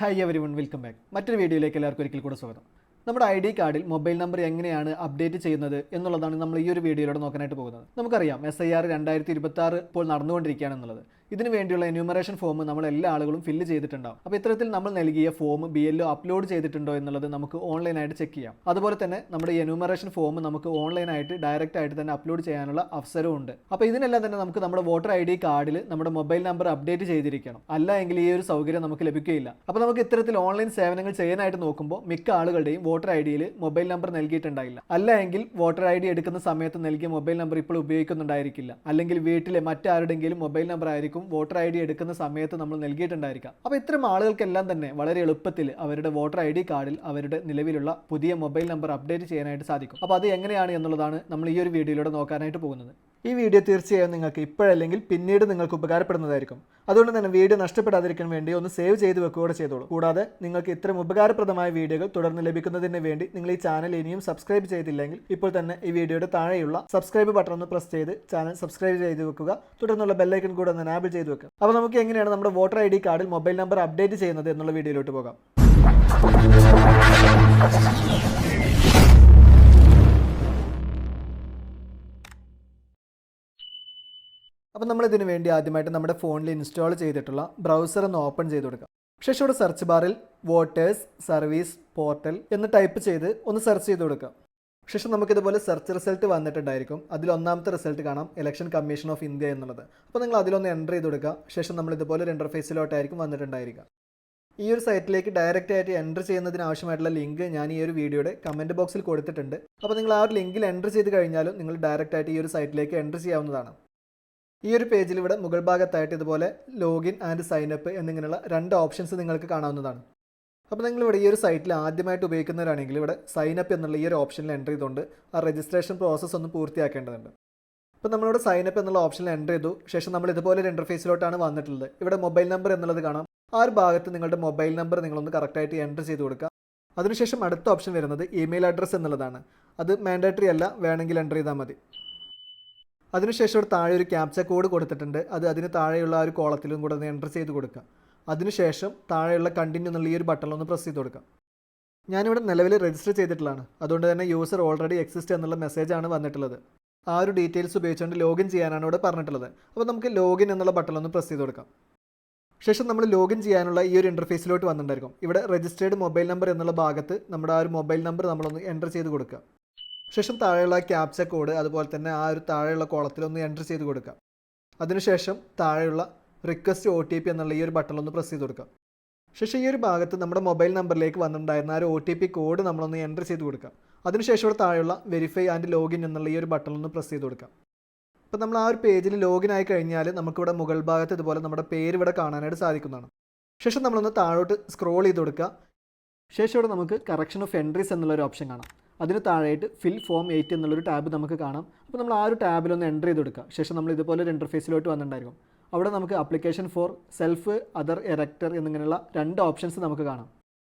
Hi everyone, welcome back. മറ്റൊരു വീഡിയോയിലേക്ക് എല്ലാവർക്കും ഒരിക്കൽ കൂടെ സ്വാഗതം. നമ്മുടെ ID കാർഡിൽ മൊബൈൽ നമ്പർ എങ്ങനെയാണ് അപ്ഡേറ്റ് ചെയ്യുന്നത് എന്നുള്ളതാണ് നമ്മൾ ഈ ഒരു വീഡിയോയിലൂടെ നോക്കാനായിട്ട് പോകുന്നത്. നമുക്കറിയാം SIR 2026 ഇപ്പോൾ നടന്നുകൊണ്ടിരിക്കുകയാണെന്നുള്ളത്. ഇതിനു വേണ്ടിയുള്ള എന്യൂമറേഷൻ ഫോം നമ്മൾ എല്ലാ ആളുകളും ഫില്ല് ചെയ്തിട്ടുണ്ടാവും. അപ്പോൾ ഇത്തരത്തിൽ നമ്മൾ നൽകിയ ഫോം BLO അപ്ലോഡ് ചെയ്തിട്ടുണ്ടോ എന്നുള്ളത് നമുക്ക് ഓൺലൈനായിട്ട് ചെക്ക് ചെയ്യാം. അതുപോലെ തന്നെ നമ്മുടെ എന്യൂമറേഷൻ ഫോം നമുക്ക് ഓൺലൈനായിട്ട് ഡയറക്റ്റ് ആയിട്ട് തന്നെ അപ്ലോഡ് ചെയ്യാനുള്ള അവസരവും ഉണ്ട്. അപ്പോൾ ഇതിനെല്ലാം തന്നെ നമുക്ക് നമ്മുടെ വോട്ടർ ID കാർഡിൽ നമ്മുടെ മൊബൈൽ നമ്പർ അപ്ഡേറ്റ് ചെയ്തിരിക്കണം. അല്ല എങ്കിൽ ഈ ഒരു സൗകര്യം നമുക്ക് ലഭിക്കുകയില്ല. അപ്പോൾ നമുക്ക് ഇത്തരത്തിൽ ഓൺലൈൻ സേവനങ്ങൾ ചെയ്യാനായിട്ട് നോക്കുമ്പോൾ മിക്ക ആളുകളുടെയും വോട്ടർ IDയിൽ മൊബൈൽ നമ്പർ നൽകിയിട്ടുണ്ടായില്ല. അല്ല എങ്കിൽ വോട്ടർ ID എടുക്കുന്ന സമയത്ത് നൽകിയ മൊബൈൽ നമ്പർ ഇപ്പോൾ ഉപയോഗിക്കുന്നുണ്ടായിരിക്കില്ല. അല്ലെങ്കിൽ വീട്ടിലെ മറ്റാരുടെങ്കിലും മൊബൈൽ നമ്പർ ആയിരിക്കും വോട്ടർ ID എടുക്കുന്ന സമയത്ത് നമ്മൾ നൽകിയിട്ടുണ്ടായിരിക്കാം. അപ്പോൾ ഇത്തരം ആളുകൾക്കെല്ലാം തന്നെ വളരെ എളുപ്പത്തിൽ അവരുടെ വോട്ടർ ID കാർഡിൽ അവരുടെ നിലവിലുള്ള പുതിയ മൊബൈൽ നമ്പർ അപ്ഡേറ്റ് ചെയ്യാനായിട്ട് സാധിക്കും. അപ്പോൾ അത് എങ്ങനെയാണ് എന്നുള്ളതാണ് നമ്മൾ ഈ ഒരു വീഡിയോയിലൂടെ നോക്കാനായിട്ട് പോകുന്നത്. ഈ വീഡിയോ തീർച്ചയായും നിങ്ങൾക്ക് ഇപ്പോഴല്ലെങ്കിൽ പിന്നീട് നിങ്ങൾക്ക് ഉപകാരപ്പെടുന്നതായിരിക്കും. അതുകൊണ്ട് തന്നെ വീഡിയോ നഷ്ടപ്പെടാതിരിക്കാൻ വേണ്ടി ഒന്ന് സേവ് ചെയ്ത് വെക്കുകയോടെ ചെയ്തോളൂ. കൂടാതെ നിങ്ങൾക്ക് ഇത്തരം ഉപകാരപ്രദമായ വീഡിയോകൾ തുടർന്ന് ലഭിക്കുന്നതിന് വേണ്ടി നിങ്ങൾ ഈ ചാനൽ ഇനിയും സബ്സ്ക്രൈബ് ചെയ്തില്ലെങ്കിൽ ഇപ്പോൾ തന്നെ ഈ വീഡിയോയുടെ താഴെയുള്ള സബ്സ്ക്രൈബ് ബട്ടൺ ഒന്ന് പ്രസ് ചെയ്ത് ചാനൽ സബ്സ്ക്രൈബ് ചെയ്ത് വെക്കുക. തുടർന്നുള്ള ബെല്ലൈക്കൺ കൂടെ ഒന്ന് എനാബിൾ ചെയ്ത് വെക്കുക. അപ്പോൾ നമുക്ക് എങ്ങനെയാണ് നമ്മുടെ വോട്ടർ ID കാർഡിൽ മൊബൈൽ നമ്പർ അപ്ഡേറ്റ് ചെയ്യുന്നത് എന്നുള്ള വീഡിയോയിലോട്ട് പോകാം. അപ്പോൾ നമ്മൾ ഇതിനു വേണ്ടി ആദ്യമായിട്ട് നമ്മുടെ ഫോണിൽ ഇൻസ്റ്റാൾ ചെയ്തിട്ടുള്ള ബ്രൗസർ ഒന്ന് ഓപ്പൺ ചെയ്ത് കൊടുക്കാം. ശേഷം ഇവിടെ സെർച്ച് ബാറിൽ വോട്ടേഴ്സ് സർവീസ് പോർട്ടൽ എന്ന് ടൈപ്പ് ചെയ്ത് ഒന്ന് സെർച്ച് ചെയ്ത് കൊടുക്കാം. ശേഷം നമുക്കിതുപോലെ സെർച്ച് റിസൾട്ട് വന്നിട്ടുണ്ടായിരിക്കും. അതിൽ ഒന്നാമത്തെ റിസൾട്ട് കാണാം, ഇലക്ഷൻ കമ്മീഷൻ ഓഫ് ഇന്ത്യ എന്നുള്ളത്. അപ്പോൾ നിങ്ങൾ അതിലൊന്ന് എൻ്റർ ചെയ്ത് കൊടുക്കുക. ശേഷം നമ്മൾ ഇതുപോലെ ഒരു ഇൻ്റർഫേസിലോട്ടായിരിക്കും വന്നിട്ടുണ്ടായിരിക്കുക. ഈ ഒരു സൈറ്റിലേക്ക് ഡയറക്റ്റ് ആയിട്ട് എൻ്റർ ചെയ്യുന്നതിന് ആവശ്യമായിട്ടുള്ള ലിങ്ക് ഞാൻ ഈ ഒരു വീഡിയോയുടെ കമൻറ്റ് ബോക്സിൽ കൊടുത്തിട്ടുണ്ട്. അപ്പോൾ നിങ്ങൾ ആ ഒരു ലിങ്കിൽ എൻ്റർ ചെയ്ത് കഴിഞ്ഞാലും നിങ്ങൾ ഡയറക്റ്റ് ആയിട്ട് ഈ ഒരു സൈറ്റിലേക്ക് എൻ്റർ ചെയ്യാവുന്നതാണ്. ഈ ഒരു പേജിൽ ഇവിടെ മുകൾ ഭാഗത്തായിട്ട് ഇതുപോലെ ലോഗിൻ ആൻഡ് സൈനപ്പ് എന്നിങ്ങനെയുള്ള രണ്ട് ഓപ്ഷൻസ് നിങ്ങൾക്ക് കാണാവുന്നതാണ്. അപ്പോൾ നിങ്ങളിവിടെ ഈ ഒരു സൈറ്റിൽ ആദ്യമായിട്ട് ഉപയോഗിക്കുന്നവരാണെങ്കിൽ ഇവിടെ സൈനപ്പ് എന്നുള്ള ഈ ഒരു ഓപ്ഷനിൽ എൻ്റർ ചെയ്തുകൊണ്ട് ആ രജിസ്ട്രേഷൻ പ്രോസസ്സ് ഒന്ന് പൂർത്തിയാക്കേണ്ടതുണ്ട്. അപ്പോൾ നമ്മളിവിടെ സൈനപ്പ് എന്നുള്ള ഓപ്ഷനിൽ എൻ്റർ ചെയ്തു. ശേഷം നമ്മൾ ഇതുപോലെ ഒരു ഇൻ്റർഫേസിലോട്ടാണ് വന്നിട്ടുള്ളത്. ഇവിടെ മൊബൈൽ നമ്പർ എന്നുള്ളത് കാണാം. ആ ഒരു ഭാഗത്ത് നിങ്ങളുടെ മൊബൈൽ നമ്പർ നിങ്ങളൊന്ന് കറക്റ്റായിട്ട് എൻ്റർ ചെയ്ത് കൊടുക്കുക. അതിനുശേഷം അടുത്ത ഓപ്ഷൻ വരുന്നത് ഇമെയിൽ അഡ്രസ്സ് എന്നുള്ളതാണ്. അത് മാൻഡേറ്ററി അല്ല, വേണമെങ്കിൽ എൻ്റർ ചെയ്താൽ മതി. അതിനുശേഷം ഒരു താഴെ ഒരു ക്യാപ്ച കോഡ് കൊടുത്തിട്ടുണ്ട്. അതിന് താഴെയുള്ള ആ ഒരു കോളത്തിലും കൂടെ ഒന്ന് എൻ്റർ ചെയ്ത് കൊടുക്കുക. അതിനുശേഷം താഴെയുള്ള കണ്ടിന്യൂ എന്നുള്ള ഈ ഒരു ബട്ടണിലൊന്ന് പ്രസ് ചെയ്ത് കൊടുക്കുക. ഞാനിവിടെ നിലവിൽ രജിസ്റ്റർ ചെയ്തിട്ടുള്ളതാണ്. അതുകൊണ്ട് തന്നെ യൂസർ ഓൾറെഡി എക്സിസ്റ്റ് എന്നുള്ള മെസ്സേജാണ് വന്നിട്ടുള്ളത്. ആ ഒരു ഡീറ്റെയിൽസ് ഉപയോഗിച്ചുകൊണ്ട് ലോഗിൻ ചെയ്യാനാണ് ഇവിടെ പറഞ്ഞിട്ടുള്ളത്. അപ്പോൾ നമുക്ക് ലോഗിൻ എന്നുള്ള ബട്ടണിലൊന്ന് പ്രസ് ചെയ്ത് കൊടുക്കാം. ശേഷം നമ്മൾ ലോഗിൻ ചെയ്യാനുള്ള ഈ ഒരു ഇൻ്റർഫേസിലോട്ട് വന്നിട്ടുണ്ടായിരിക്കും. ഇവിടെ രജിസ്റ്റേർഡ് മൊബൈൽ നമ്പർ എന്നുള്ള ഭാഗത്ത് നമ്മുടെ ആ ഒരു മൊബൈൽ നമ്പർ നമ്മളൊന്ന് എൻ്റർ ചെയ്ത് കൊടുക്കുക. ശേഷം താഴെയുള്ള ക്യാപ്ച കോഡ് അതുപോലെ തന്നെ ആ ഒരു താഴെയുള്ള കോളത്തിലൊന്ന് എൻ്റർ ചെയ്ത് കൊടുക്കുക. അതിനുശേഷം താഴെയുള്ള റിക്വസ്റ്റ് OTP എന്നുള്ള ഈ ഒരു ബട്ടണിലൊന്ന് പ്രസ് ചെയ്ത് കൊടുക്കുക. ശേഷം ഈ ഒരു ഭാഗത്ത് നമ്മുടെ മൊബൈൽ നമ്പറിലേക്ക് വന്നിട്ടുണ്ടായിരുന്ന ആ ഒരു OTP കോഡ് നമ്മളൊന്ന് എൻ്റർ ചെയ്ത് കൊടുക്കുക. അതിനുശേഷം ഇവിടെ താഴെയുള്ള വെരിഫൈ ആൻഡ് ലോഗിൻ എന്നുള്ള ഈ ഒരു ബട്ടണിലൊന്ന് പ്രസ് ചെയ്ത് കൊടുക്കുക. അപ്പോൾ നമ്മൾ ആ ഒരു പേജിൽ ലോഗിൻ ആയി കഴിഞ്ഞാൽ നമുക്കിവിടെ മുകൾ ഭാഗത്ത് ഇതുപോലെ നമ്മുടെ പേര് ഇവിടെ കാണാനായിട്ട് സാധിക്കുന്നതാണ്. ശേഷം നമ്മളൊന്ന് താഴോട്ട് സ്ക്രോൾ ചെയ്ത് കൊടുക്കുക. ശേഷം ഇവിടെ നമുക്ക് കറക്ഷൻ ഓഫ് എൻട്രീസ് എന്നുള്ളൊരു ഓപ്ഷൻ കാണാം. അതിന് താഴെയായിട്ട് ഫിൽ ഫോം 8 എന്നുള്ളൊരു ടാബ് നമുക്ക് കാണാം. അപ്പോൾ നമ്മൾ ആ ഒരു ടാബിലൊന്ന് എൻ്റർ ചെയ്ത് കൊടുക്കുക. ശേഷം നമ്മൾ ഇതുപോലെ ഒരു ഇൻ്റർഫേസിലോട്ട് വന്നിട്ടുണ്ടായിരിക്കും. അവിടെ നമുക്ക് application for self other erector എന്നിങ്ങനെയുള്ള രണ്ട് ഓപ്ഷൻസ് നമുക്ക് കാണാം.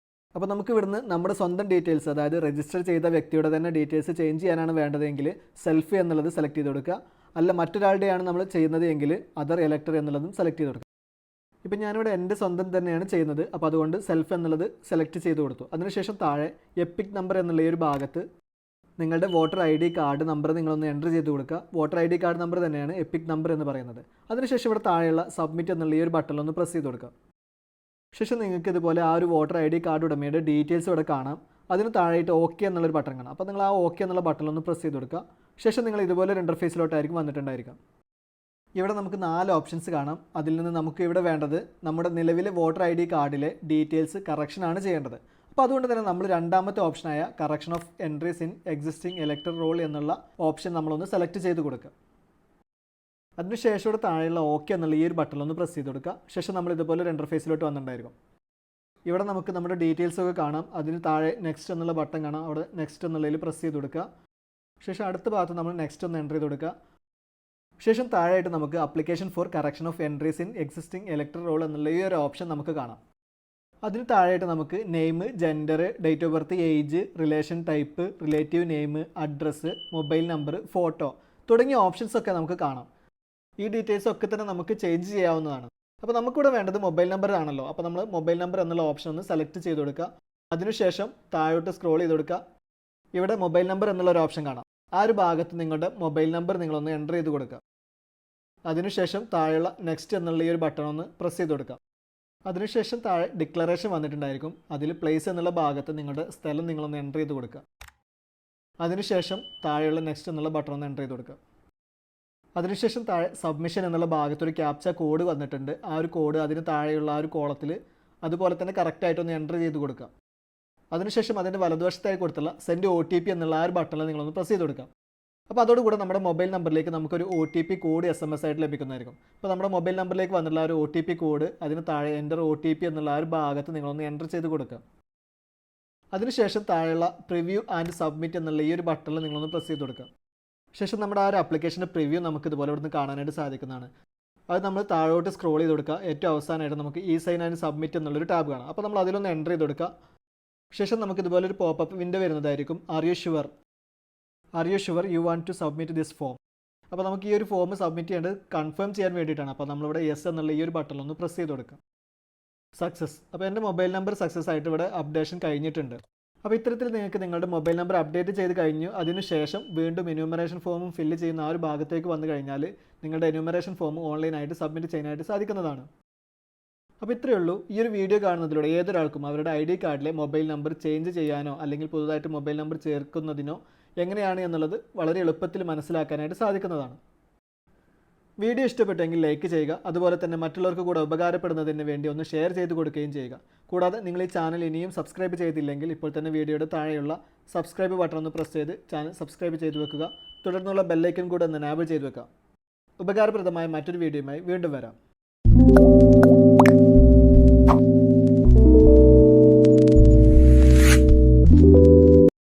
അപ്പോൾ നമുക്ക് ഇവിടുന്ന് നമ്മുടെ സ്വന്തം ഡീറ്റെയിൽസ്, അതായത് രജിസ്റ്റർ ചെയ്ത വ്യക്തിയുടെ തന്നെ ഡീറ്റെയിൽസ് ചേഞ്ച് ചെയ്യാനാണ് വേണ്ടതെങ്കിൽ സെൽഫ് എന്നുള്ളത് സെലക്ട് ചെയ്ത് കൊടുക്കുക. അല്ല മറ്റൊരാളുടെയാണ് നമ്മൾ ചെയ്യുന്നത് എങ്കിൽ അതർ എലക്ടർ എന്നുള്ളതും സെലക്ട് ചെയ്ത് കൊടുക്കുക. ഇപ്പം ഞാനിവിടെ എൻ്റെ സ്വന്തം തന്നെയാണ് ചെയ്യുന്നത്. അപ്പോൾ അതുകൊണ്ട് സെൽഫ് എന്നുള്ളത് സെലക്ട് ചെയ്ത് കൊടുത്തു. അതിനുശേഷം താഴെ എപ്പിക് നമ്പർ എന്നുള്ള ഈ ഒരു ഭാഗത്ത് നിങ്ങളുടെ വോട്ടർ ID കാർഡ് നമ്പർ നിങ്ങളൊന്ന് എൻ്റർ ചെയ്ത് കൊടുക്കുക. വോട്ടർ ID കാർഡ് നമ്പർ തന്നെയാണ് എപ്പിക് നമ്പർ എന്ന് പറയുന്നത്. അതിനുശേഷം ഇവിടെ താഴെയുള്ള സബ്മിറ്റ് എന്നുള്ള ഈ ഒരു ബട്ടണിലൊന്ന് പ്രസ് ചെയ്ത് കൊടുക്കുക. ശേഷം നിങ്ങൾക്ക് ഇതുപോലെ ആ ഒരു വോട്ടർ ID കാർഡ് ഉടമയുടെ ഡീറ്റെയിൽസ് ഇവിടെ കാണാം. അതിന് താഴെയായിട്ട് ഓക്കെ എന്നുള്ളൊരു ബട്ടൺ കാണാം. അപ്പോൾ നിങ്ങൾ ആ ഓക്കെ എന്നുള്ള ബട്ടണിലൊന്ന് പ്രസ് ചെയ്ത് കൊടുക്കുക. ശേഷം നിങ്ങൾ ഇതുപോലെ ഒരു ഇൻ്റർഫേസിലോട്ടായിരിക്കും വന്നിട്ടുണ്ടായിരിക്കാം. ഇവിടെ നമുക്ക് 4 ഓപ്ഷൻസ് കാണാം. അതിൽ നിന്ന് നമുക്ക് ഇവിടെ വേണ്ടത് നമ്മുടെ നിലവിലെ വോട്ടർ ID കാർഡിലെ ഡീറ്റെയിൽസ് കറക്ഷനാണ് ചെയ്യേണ്ടത്. അപ്പോൾ അതുകൊണ്ട് തന്നെ നമ്മൾ രണ്ടാമത്തെ ഓപ്ഷനായ correction of entries in existing elector roll എന്നുള്ള ഓപ്ഷൻ നമ്മളൊന്ന് സെലക്ട് ചെയ്ത് കൊടുക്കുക. അതിനുശേഷം ഇവിടെ താഴെയുള്ള ഓക്കെ എന്നുള്ള ഈ ഒരു ബട്ടണിലൊന്ന് പ്രസ് ചെയ്ത് കൊടുക്കുക. ശേഷം നമ്മൾ ഇതുപോലെ ഒരു ഇൻ്റർഫേസിലോട്ട് വന്നിട്ടുണ്ടായിരിക്കും. ഇവിടെ നമുക്ക് നമ്മുടെ ഡീറ്റെയിൽസ് ഒക്കെ കാണാം. അതിന് താഴെ നെക്സ്റ്റ് എന്നുള്ള ബട്ടൺ കാണാം. അവിടെ നെക്സ്റ്റ് എന്നുള്ളതിൽ പ്രസ് ചെയ്ത് കൊടുക്കുക. ശേഷം അടുത്ത ഭാഗത്ത് നമ്മൾ നെക്സ്റ്റ് ഒന്ന് എൻ്റർ ചെയ്ത് കൊടുക്കുക. ശേഷം താഴെയായിട്ട് നമുക്ക് application for correction of entries in existing elector roll എന്നുള്ള ഈ ഒരു ഓപ്ഷൻ നമുക്ക് കാണാം. അതിന് താഴെയായിട്ട് നമുക്ക് name, gender, date of birth, age, relation type, relative name, address, mobile number, photo തുടങ്ങിയ ഓപ്ഷൻസ് ഒക്കെ നമുക്ക് കാണാം. ഈ ഡീറ്റെയിൽസ് ഒക്കെ തന്നെ നമുക്ക് ചേഞ്ച് ചെയ്യാവുന്നതാണ്. അപ്പോൾ നമുക്കിവിടെ വേണ്ടത് മൊബൈൽ നമ്പർ ആണല്ലോ. അപ്പോൾ നമ്മൾ മൊബൈൽ നമ്പർ എന്നുള്ള ഓപ്ഷൻ ഒന്ന് സെലക്ട് ചെയ്ത് കൊടുക്കുക. അതിനുശേഷം താഴോട്ട് സ്ക്രോൾ ചെയ്ത് കൊടുക്കുക. ഇവിടെ മൊബൈൽ നമ്പർ എന്നുള്ള ഒരു ഓപ്ഷൻ കാണാം. ആ ഒരു ഭാഗത്ത് നിങ്ങളുടെ മൊബൈൽ നമ്പർ നിങ്ങളൊന്ന് എൻ്റർ ചെയ്ത് കൊടുക്കുക. അതിനുശേഷം താഴെയുള്ള നെക്സ്റ്റ് എന്നുള്ള ഈ ഒരു ബട്ടൺ ഒന്ന് പ്രസ് ചെയ്ത് കൊടുക്കുക. അതിനുശേഷം താഴെ ഡിക്ലറേഷൻ വന്നിട്ടുണ്ടായിരിക്കും. അതിൽ പ്ലേസ് എന്നുള്ള ഭാഗത്ത് നിങ്ങളുടെ സ്ഥലം നിങ്ങളൊന്ന് എൻ്റർ ചെയ്ത് കൊടുക്കുക. അതിനുശേഷം താഴെയുള്ള നെക്സ്റ്റ് എന്നുള്ള ബട്ടൺ ഒന്ന് എൻ്റർ ചെയ്ത് കൊടുക്കുക. അതിനുശേഷം താഴെ സബ്മിഷൻ എന്നുള്ള ഭാഗത്തൊരു ക്യാപ്ച കോഡ് വന്നിട്ടുണ്ട്. ആ ഒരു കോഡ് അതിന് താഴെയുള്ള ആ ഒരു കോളത്തിൽ അതുപോലെ തന്നെ കറക്റ്റായിട്ടൊന്ന് എൻ്റർ ചെയ്ത് കൊടുക്കുക. അതിനുശേഷം അതിൻ്റെ വലതുവശത്തായി കൊടുത്തുള്ള സെൻഡ് OTP എന്നുള്ള ആ ഒരു ബട്ടണിൽ നിങ്ങളൊന്ന് പ്രസ് ചെയ്ത് കൊടുക്കുക. അപ്പോൾ അതോടുകൂടെ നമ്മുടെ മൊബൈൽ നമ്പറിലേക്ക് നമുക്കൊരു OTP കോഡ് SMS ആയിട്ട് ലഭിക്കുന്നതായിരിക്കും. അപ്പോൾ നമ്മുടെ മൊബൈൽ നമ്പറിലേക്ക് വന്നിട്ടുള്ള ആ ഒരു OTP കോഡ് അതിന് താഴെ എൻ്റർ OTP എന്നുള്ള ആ ഒരു ഭാഗത്ത് നിങ്ങളൊന്ന് എൻ്റർ ചെയ്ത് കൊടുക്കുക. അതിനുശേഷം താഴെയുള്ള പ്രിവ്യൂ ആൻഡ് സബ്മിറ്റ് എന്നുള്ള ഈ ഒരു ബട്ടണിൽ നിങ്ങളൊന്ന് പ്രസ് ചെയ്ത് കൊടുക്കുക. ശേഷം നമ്മുടെ ആ ഒരു ആപ്ലിക്കേഷൻ്റെ പ്രിവ്യൂ നമുക്ക് ഇതുപോലെ ഇവിടുന്ന് കാണാനായിട്ട് സാധിക്കുന്നതാണ്. അത് നമ്മൾ താഴോട്ട് സ്ക്രോൾ ചെയ്ത് കൊടുക്കുക. ഏറ്റവും അവസാനമായിട്ട് നമുക്ക് സൈൻ ആൻഡ് സബ്മിറ്റ് എന്നുള്ളൊരു ടാബ് കാണാം. അപ്പോൾ നമ്മൾ അതിലൊന്ന് എൻ്റർ ചെയ്ത് കൊടുക്കുക. ശേഷം നമുക്ക് ഇതുപോലെ ഒരു പോപ്പപ്പ് വിൻഡോ വരുന്നതായിരിക്കും. Are you sure you want to submit this form. അപ്പോൾ നമുക്ക് ഈ ഒരു ഫോം സബ്മിറ്റ് ചെയ്യേണ്ടത് കൺഫേം ചെയ്യാൻ വേണ്ടിയിട്ടാണ്. അപ്പോൾ നമ്മളിവിടെ യെസ് എന്നുള്ള ഈ ഒരു ബട്ടണിൽ ഒന്ന് പ്രസ് ചെയ്ത് കൊടുക്കുക. സക്സസ്. അപ്പോൾ എൻ്റെ മൊബൈൽ നമ്പർ സക്സസ് ആയിട്ട് ഇവിടെ അപ്ഡേഷൻ കഴിഞ്ഞിട്ടുണ്ട്. അപ്പോൾ ഇത്തരത്തിൽ നിങ്ങൾക്ക് നിങ്ങളുടെ മൊബൈൽ നമ്പർ അപ്ഡേറ്റ് ചെയ്ത് കഴിഞ്ഞു. അതിനുശേഷം വീണ്ടും എന്യൂമറേഷൻ ഫോമും ഫില്ല് ചെയ്യുന്ന ആ ഒരു ഭാഗത്തേക്ക് വന്നു കഴിഞ്ഞാൽ നിങ്ങളുടെ എന്യൂമറേഷൻ ഫോം ഓൺലൈനായിട്ട് സബ്മിറ്റ് ചെയ്യാനായിട്ട് സാധിക്കുന്നതാണ്. അപ്പോൾ ഇത്രയേ ഉള്ളൂ. ഈ ഒരു വീഡിയോ കാണുന്നതിലൂടെ ഏതൊരാൾക്കും അവരുടെ ID കാർഡിലെ മൊബൈൽ നമ്പർ ചേഞ്ച് ചെയ്യാനോ അല്ലെങ്കിൽ പുതുതായിട്ട് മൊബൈൽ നമ്പർ ചേർക്കുന്നതിനോ എങ്ങനെയാണ് എന്നുള്ളത് വളരെ എളുപ്പത്തിൽ മനസ്സിലാക്കാനായിട്ട് സാധിക്കുന്നതാണ്. വീഡിയോ ഇഷ്ടപ്പെട്ടെങ്കിൽ ലൈക്ക് ചെയ്യുക. അതുപോലെ തന്നെ മറ്റുള്ളവർക്ക് കൂടെ ഉപകാരപ്പെടുന്നതിന് വേണ്ടി ഒന്ന് ഷെയർ ചെയ്ത് കൊടുക്കുകയും ചെയ്യുക. കൂടാതെ നിങ്ങൾ ഈ ചാനൽ ഇനിയും സബ്സ്ക്രൈബ് ചെയ്തില്ലെങ്കിൽ ഇപ്പോൾ തന്നെ വീഡിയോയുടെ താഴെയുള്ള സബ്സ്ക്രൈബ് ബട്ടൺ ഒന്ന് പ്രസ് ചെയ്ത് ചാനൽ സബ്സ്ക്രൈബ് ചെയ്ത് വെക്കുക. തുടർന്നുള്ള ബെല്ലൈക്കൺ കൂടെ ഒന്ന് എനാബിൾ ചെയ്ത് വെക്കുക. ഉപകാരപ്രദമായ മറ്റൊരു വീഡിയോയുമായി വീണ്ടും വരാം.